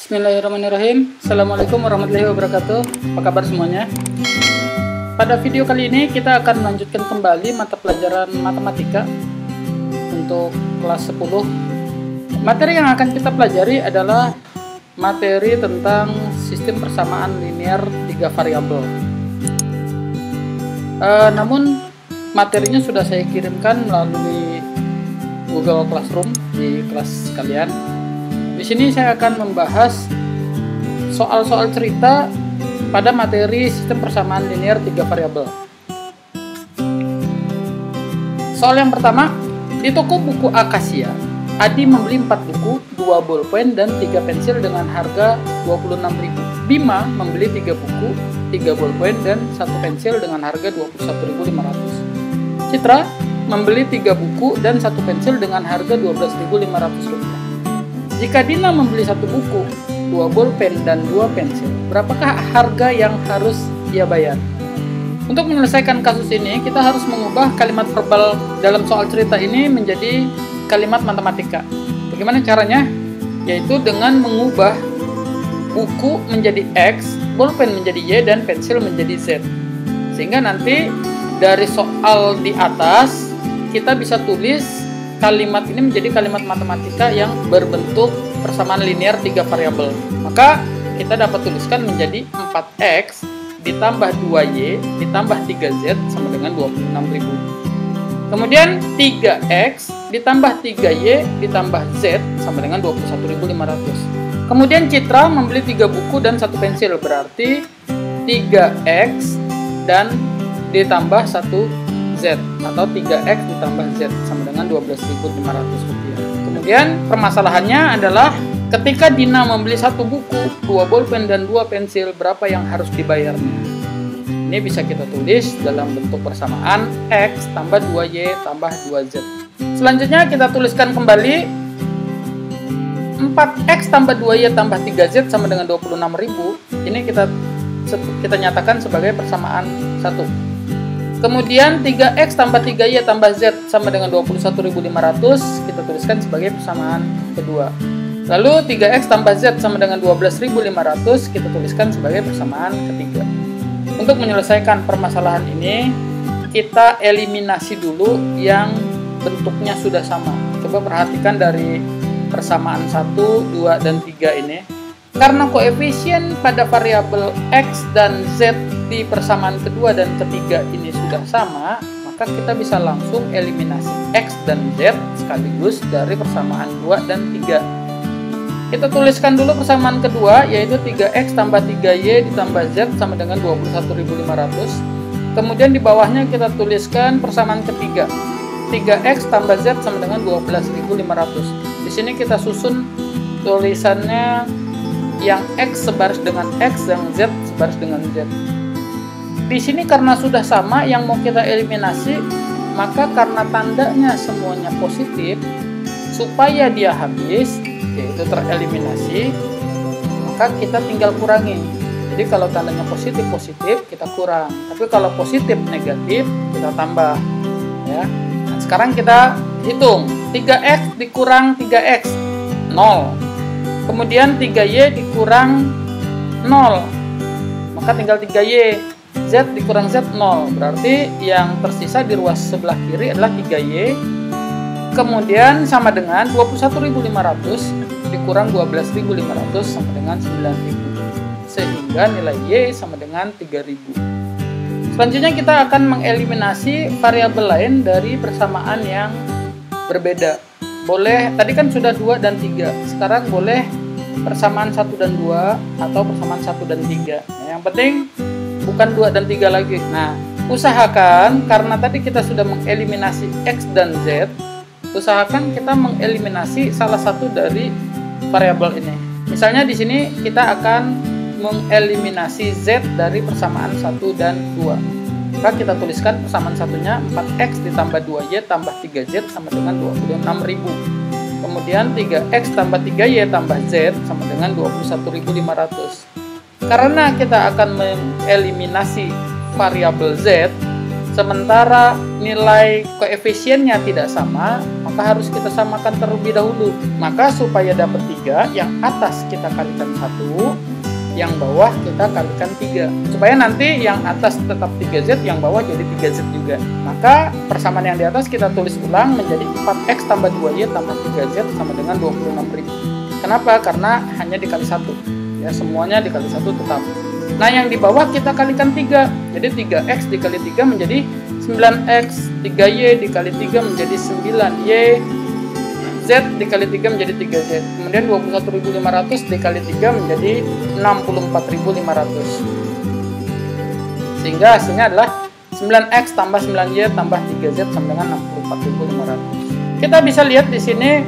Bismillahirrahmanirrahim. Assalamualaikum warahmatullahi wabarakatuh. Apa kabar semuanya? Pada video kali ini kita akan melanjutkan kembali mata pelajaran matematika untuk kelas 10. Materi yang akan kita pelajari adalah materi tentang sistem persamaan linear 3 variabel. Namun materinya sudah saya kirimkan melalui Google Classroom di kelas kalian. Di sini saya akan membahas soal-soal cerita pada materi sistem persamaan linear 3 variabel. Soal yang pertama, di toko buku Akasia, Adi membeli 4 buku, 2 bolpen, dan 3 pensil dengan harga 26.000. Bima membeli 3 buku, 3 bolpen, dan 1 pensil dengan harga 21.500. Citra membeli 3 buku dan 1 pensil dengan harga 12.500 rupiah. Jika Dina membeli 1 buku, 2 bolpen, dan 2 pensil, berapakah harga yang harus ia bayar? Untuk menyelesaikan kasus ini, kita harus mengubah kalimat verbal dalam soal cerita ini menjadi kalimat matematika. Bagaimana caranya? Yaitu dengan mengubah buku menjadi X, bolpen menjadi Y, dan pensil menjadi Z. Sehingga nanti dari soal di atas, kita bisa tulis kalimat ini menjadi kalimat matematika yang berbentuk persamaan linear 3 variabel. Maka kita dapat tuliskan menjadi 4x ditambah 2y ditambah 3z sama dengan 26.000. Kemudian 3x ditambah 3y ditambah z sama dengan 21.500. Kemudian Citra membeli 3 buku dan 1 pensil, berarti 3x dan ditambah 1 Z atau 3x ditambah Z sama dengan 12.500 rupiah. Kemudian permasalahannya adalah ketika Dina membeli 1 buku, 2 bolpen, dan 2 pensil, berapa yang harus dibayarnya? Ini bisa kita tulis dalam bentuk persamaan X tambah 2Y tambah 2Z. Selanjutnya kita tuliskan kembali 4X tambah 2Y tambah 3Z sama dengan 26.000. Ini kita nyatakan sebagai persamaan 1. Kemudian 3x tambah 3y tambah z sama dengan 21.500 kita tuliskan sebagai persamaan kedua. Lalu 3x tambah z sama dengan 12.500 kita tuliskan sebagai persamaan ketiga. Untuk menyelesaikan permasalahan ini, kita eliminasi dulu yang bentuknya sudah sama. Coba perhatikan dari persamaan 1, 2, dan 3 ini. Karena koefisien pada variabel x dan z di persamaan kedua dan ketiga ini sudah sama, maka kita bisa langsung eliminasi x dan z sekaligus dari persamaan 2 dan 3. Kita tuliskan dulu persamaan kedua, yaitu 3x tambah 3y ditambah z sama dengan 21.500. Kemudian di bawahnya kita tuliskan persamaan ketiga, 3x tambah z sama dengan 12.500. Di sini kita susun tulisannya yang X sebaris dengan X, yang Z sebaris dengan Z. Di sini karena sudah sama yang mau kita eliminasi, maka karena tandanya semuanya positif, supaya dia habis, yaitu tereliminasi, maka kita tinggal kurangi. Jadi kalau tandanya positif kita kurang, tapi kalau positif negatif kita tambah. Ya. Nah, sekarang kita hitung 3x dikurang 3x 0. Kemudian 3y dikurang 0, maka tinggal 3y. Z dikurang Z 0, berarti yang tersisa di ruas sebelah kiri adalah 3y. Kemudian sama dengan 21.500 dikurang 12.500 sama dengan 9.000. Sehingga nilai y sama dengan 3.000. Selanjutnya kita akan mengeliminasi variabel lain dari persamaan yang berbeda. Boleh, tadi kan sudah 2 dan 3, sekarang boleh persamaan 1 dan 2 atau persamaan 1 dan 3. Nah, yang penting bukan 2 dan 3 lagi. Nah, usahakan, karena tadi kita sudah mengeliminasi X dan Z, usahakan kita mengeliminasi salah satu dari variabel ini. Misalnya di sini kita akan mengeliminasi Z dari persamaan 1 dan 2. Maka kita tuliskan persamaan satunya 4x ditambah 2y tambah 3z sama dengan 26.000. Kemudian 3x tambah 3y tambah z sama dengan 21.500. Karena kita akan mengeliminasi variabel z, Sementara nilai koefisiennya tidak sama, maka harus kita samakan terlebih dahulu. Maka supaya dapat 3, yang atas kita kalikan 1, yang bawah kita kalikan 3. Supaya nanti yang atas tetap 3Z, yang bawah jadi 3Z juga. Maka persamaan yang di atas kita tulis ulang menjadi 4X tambah 2Y tambah 3Z sama dengan 26.000. Kenapa? Karena hanya dikali 1. Ya, semuanya dikali 1 tetap. Nah, yang di bawah kita kalikan 3. Jadi 3X dikali 3 menjadi 9X, 3Y dikali 3 menjadi 9Y, Z dikali 3 menjadi 3Z. Kemudian 21.500 dikali 3 menjadi 64.500. Sehingga hasilnya adalah 9X tambah 9Y tambah 3Z sama dengan 64.500. Kita bisa lihat di sini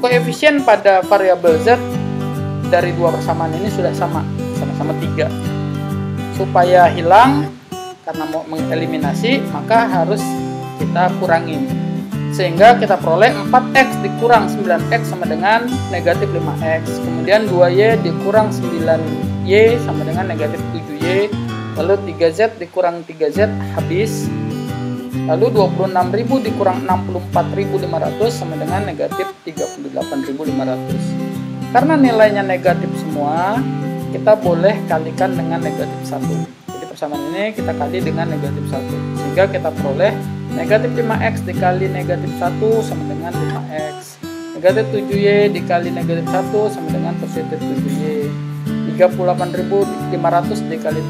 koefisien pada variabel Z dari dua persamaan ini sudah sama-sama 3. Supaya hilang, karena mau mengeliminasi, maka harus kita kurangi. Sehingga kita peroleh 4X dikurang 9X sama dengan negatif 5X. Kemudian 2Y dikurang 9Y sama dengan negatif 7Y. Lalu 3Z dikurang 3Z habis. Lalu 26.000 dikurang 64.500 sama dengan negatif 38.500. Karena nilainya negatif semua, kita boleh kalikan dengan negatif 1. Jadi persamaan ini kita kali dengan negatif 1. Sehingga kita peroleh negatif 5X dikali negatif 1 sama dengan 5X. Negatif 7Y dikali negatif 1 sama dengan positif 7Y. 38.500 dikali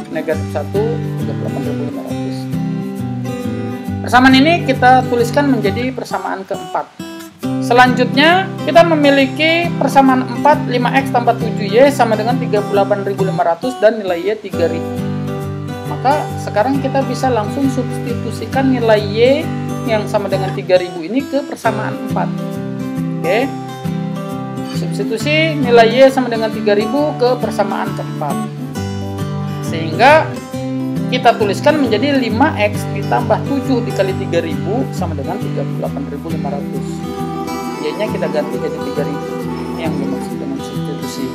negatif 1, 38.500. Persamaan ini kita tuliskan menjadi persamaan keempat. Selanjutnya kita memiliki persamaan 4, 5X tambah 7Y sama dengan 38.500 dan nilai Y 3.000. Maka sekarang kita bisa langsung substitusikan nilai Y yang sama dengan 3.000 ini ke persamaan 4. Oke. Substitusi nilai Y sama dengan 3.000 ke persamaan keempat. Sehingga kita tuliskan menjadi 5X ditambah 7 dikali 3.000 sama dengan 38.500. Y-nya kita ganti jadi 3.000. Ini yang dimaksud dengan substitusi.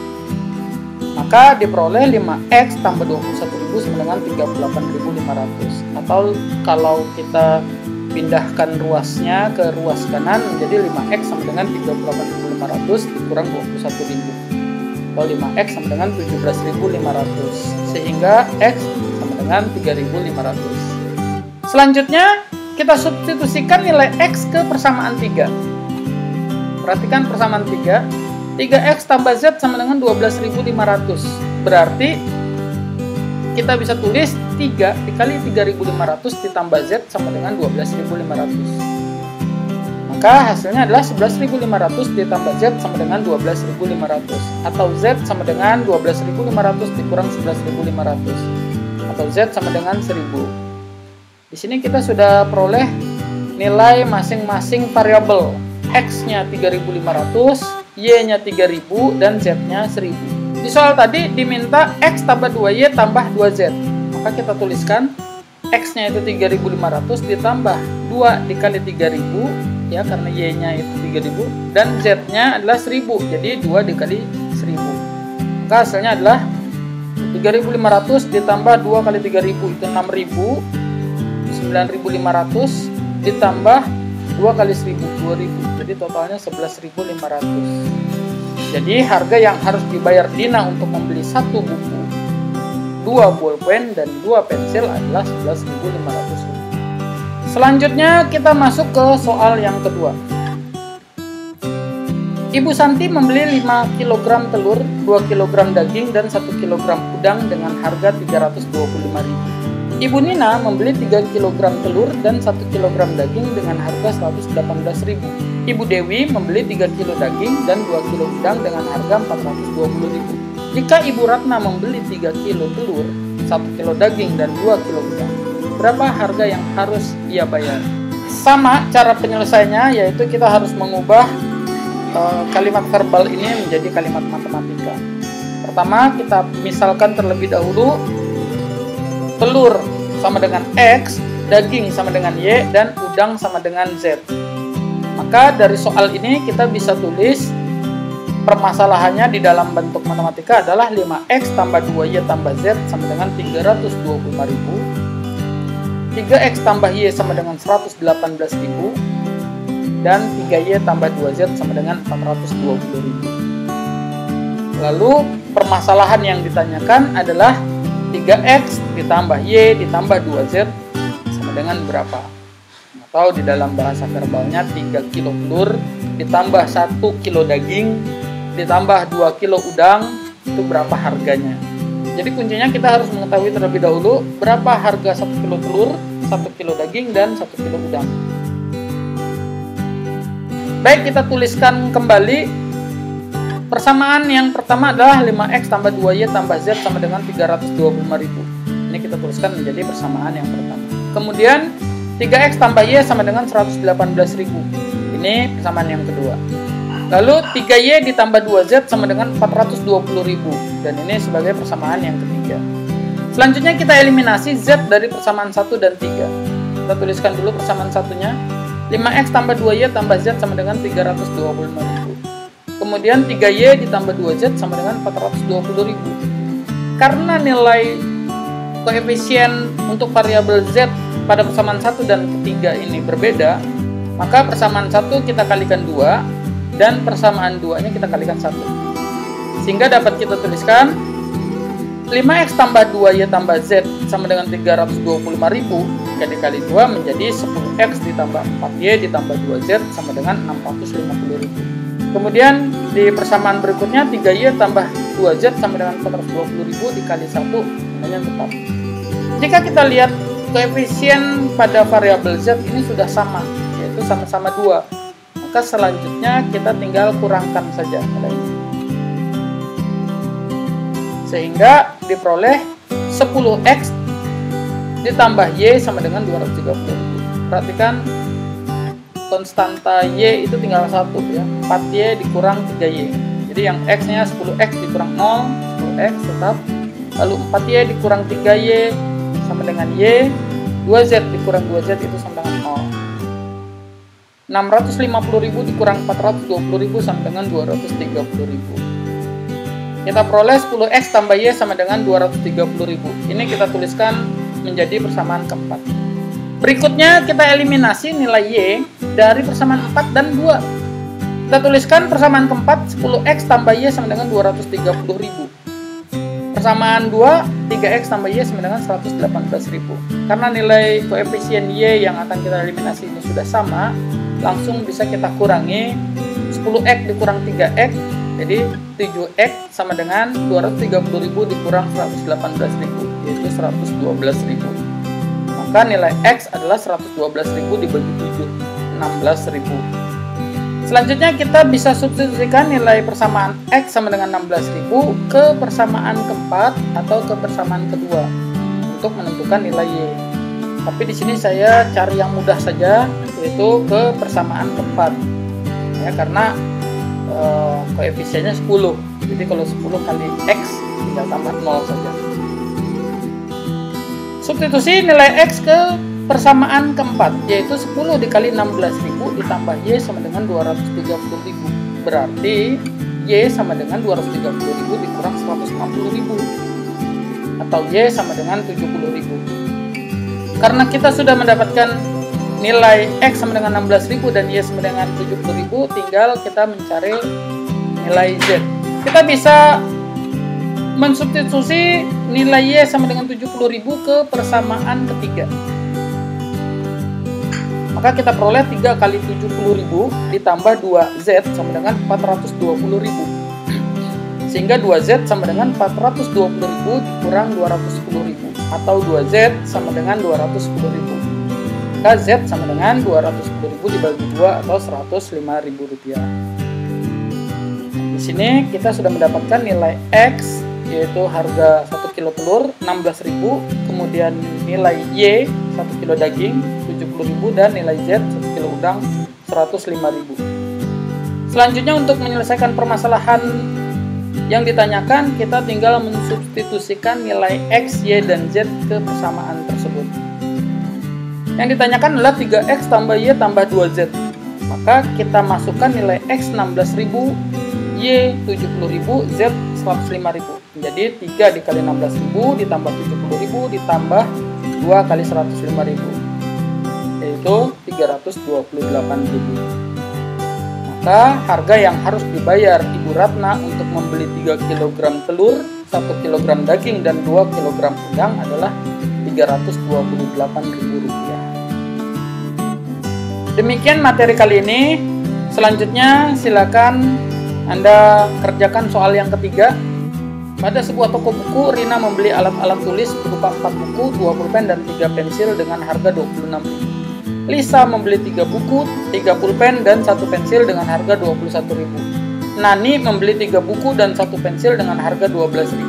Maka diperoleh 5X tambah 21.000 sama dengan 38.500. Atau kalau kita pindahkan ruasnya ke ruas kanan menjadi 5X sama dengan 38.500 dikurang 21.000. Atau 5X sama dengan 17.500. Sehingga X sama dengan 3.500. Selanjutnya kita substitusikan nilai X ke persamaan 3. Perhatikan persamaan 3. 3X tambah Z sama dengan 12.500. Berarti kita bisa tulis 3 dikali 3.500 ditambah Z sama dengan 12.500. Maka hasilnya adalah 11.500 ditambah Z sama dengan 12.500. Atau Z sama dengan 12.500 dikurang 11.500. Atau Z sama dengan 1.000. Di sini kita sudah peroleh nilai masing-masing variabel. X-nya 3.500, Y-nya 3.000, dan Z-nya 1.000. Di soal tadi diminta X tambah 2Y tambah 2Z. Maka kita tuliskan X-nya itu 3.500 ditambah 2 dikali 3.000, ya karena Y-nya itu 3.000, dan Z-nya adalah 1.000, jadi 2 dikali 1.000. Maka hasilnya adalah 3.500 ditambah 2 kali 3.000 itu 6.000, 9.500 ditambah 2 kali 1.000, 2.000. Jadi totalnya 11.500. Jadi harga yang harus dibayar Dina untuk membeli 1 buku, 2 bolpen, dan 2 pensil adalah 11.500. Selanjutnya kita masuk ke soal yang kedua. Ibu Santi membeli 5 kg telur, 2 kg daging, dan 1 kg udang dengan harga 325.000. Ibu Nina membeli 3 kg telur dan 1 kg daging dengan harga 118.000. Ibu Dewi membeli 3 kg daging dan 2 kg udang dengan harga 420.000. Jika Ibu Ratna membeli 3 kg telur, 1 kg daging, dan 2 kg udang, berapa harga yang harus ia bayar? Sama cara penyelesaiannya, yaitu kita harus mengubah kalimat verbal ini menjadi kalimat matematika. Pertama, kita misalkan terlebih dahulu telur sama dengan X, daging sama dengan Y, dan udang sama dengan Z. Maka dari soal ini kita bisa tulis permasalahannya di dalam bentuk matematika adalah 5X tambah 2Y tambah Z sama dengan 325.000. 3X tambah Y sama dengan 118.000 dan 3Y tambah 2Z sama dengan 420.000. Lalu permasalahan yang ditanyakan adalah 3X ditambah Y ditambah 2Z sama dengan berapa? Atau di dalam bahasa verbalnya 3 kilo telur ditambah 1 kilo daging ditambah 2 kilo udang, itu berapa harganya? Jadi kuncinya kita harus mengetahui terlebih dahulu berapa harga 1 kilo telur, 1 kilo daging, dan 1 kilo udang. Baik, kita tuliskan kembali. Persamaan yang pertama adalah 5X tambah 2Y tambah Z sama dengan 325.000. Ini kita tuliskan menjadi persamaan yang pertama. Kemudian 3X tambah Y sama dengan 118.000. Ini persamaan yang kedua. Lalu 3Y ditambah 2Z sama dengan 420.000. Dan ini sebagai persamaan yang ketiga. Selanjutnya kita eliminasi Z dari persamaan 1 dan 3. Kita tuliskan dulu persamaan satunya. 5X tambah 2Y tambah Z sama dengan 325.000. Kemudian 3Y ditambah 2Z sama dengan 420.000. Karena nilai koefisien untuk variabel Z pada persamaan 1 dan ketiga ini berbeda, maka persamaan 1 kita kalikan 2 dan persamaan 2-nya kita kalikan 1. Sehingga dapat kita tuliskan 5X tambah 2Y tambah Z sama dengan 325.000 dikali 2 menjadi 10X ditambah 4Y ditambah 2Z sama dengan 650.000. Kemudian di persamaan berikutnya 3Y tambah 2Z sama dengan 420.000 dikali 1 nilainya tetap. Jika kita lihat koefisien pada variabel Z ini sudah sama, yaitu sama-sama 2. Maka selanjutnya kita tinggal kurangkan saja nilainya. Sehingga diperoleh 10X ditambah Y sama dengan 230.000. Perhatikan konstanta Y itu tinggal 1 ya. 4Y dikurang 3Y. Jadi yang X-nya 10X dikurang 0, 10X tetap. Lalu 4Y dikurang 3Y sama dengan Y. 2Z dikurang 2Z itu sama dengan 0. 650.000 dikurang 420.000 sama dengan 230.000. Kita peroleh 10X tambah Y sama dengan 230.000. Ini kita tuliskan menjadi persamaan keempat. Berikutnya kita eliminasi nilai Y dari persamaan 4 dan 2. Kita tuliskan persamaan keempat 10X tambah Y sama dengan 230.000. Persamaan 2, 3X tambah Y sama dengan 118.000. Karena nilai koefisien Y yang akan kita eliminasi ini sudah sama, langsung bisa kita kurangi 10X dikurang 3X, jadi 7X sama dengan 230.000 dikurang 118.000, yaitu 112.000. Maka nilai X adalah 112.000 dibagi 7, 16.000. Selanjutnya kita bisa substitusikan nilai persamaan X sama dengan 16.000 ke persamaan keempat atau ke persamaan kedua untuk menentukan nilai Y. Tapi di sini saya cari yang mudah saja, yaitu ke persamaan keempat. Ya, karena koefisiennya 10. Jadi kalau 10 kali X tinggal tambah 0 saja. Substitusi nilai X ke persamaan keempat, yaitu 10 dikali 16.000 ditambah Y sama dengan 230.000. Berarti Y sama dengan 230.000 dikurang 160.000. Atau Y sama dengan 70.000. Karena kita sudah mendapatkan nilai X sama dengan 16.000 dan Y sama dengan 70.000, tinggal kita mencari nilai Z. Kita bisa mensubstitusi nilai Y sama dengan 70.000 ke persamaan ketiga. Maka kita peroleh 3 kali 70.000 ditambah 2Z sama dengan 420.000. Sehingga 2Z sama dengan 420.000 dikurang 210.000. Atau 2Z sama dengan 210.000. Maka Z sama dengan 210.000 dibagi 2 atau 105.000 rupiah. Di sini kita sudah mendapatkan nilai X, yaitu harga 1 kilo telur 16.000, kemudian nilai Y 1 kilo daging 70.000 dan nilai Z 1 kilo udang 105.000. Selanjutnya untuk menyelesaikan permasalahan yang ditanyakan, kita tinggal mensubstitusikan nilai X, Y, dan Z ke persamaan tersebut. Yang ditanyakan adalah 3X tambah Y tambah 2Z. Maka kita masukkan nilai X 16.000, Y 70.000, Z 105.000. Jadi 3 dikali 16.000 ditambah 70.000 ditambah 2 kali 105.000, yaitu 328.000. Maka harga yang harus dibayar Ibu Ratna untuk membeli 3 kg telur, 1 kg daging, dan 2 kg udang adalah Rp328.000. Demikian materi kali ini. Selanjutnya silakan Anda kerjakan soal yang ketiga. Pada sebuah toko buku, Rina membeli alat-alat tulis berupa 4 buku, 2 pulpen, dan 3 pensil dengan harga Rp26.000. Lisa membeli 3 buku, 3 pulpen, dan 1 pensil dengan harga Rp21.000. Nani membeli 3 buku dan 1 pensil dengan harga Rp12.000.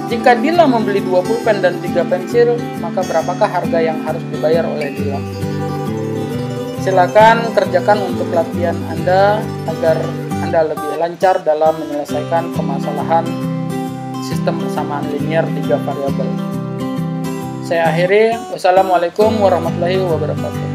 Jika Dila membeli 2 pulpen dan 3 pensil, maka berapakah harga yang harus dibayar oleh Dila? Silakan kerjakan untuk latihan Anda agar Anda lebih lancar dalam menyelesaikan permasalahan sistem persamaan linear 3 variabel. Saya akhiri. Wassalamualaikum warahmatullahi wabarakatuh.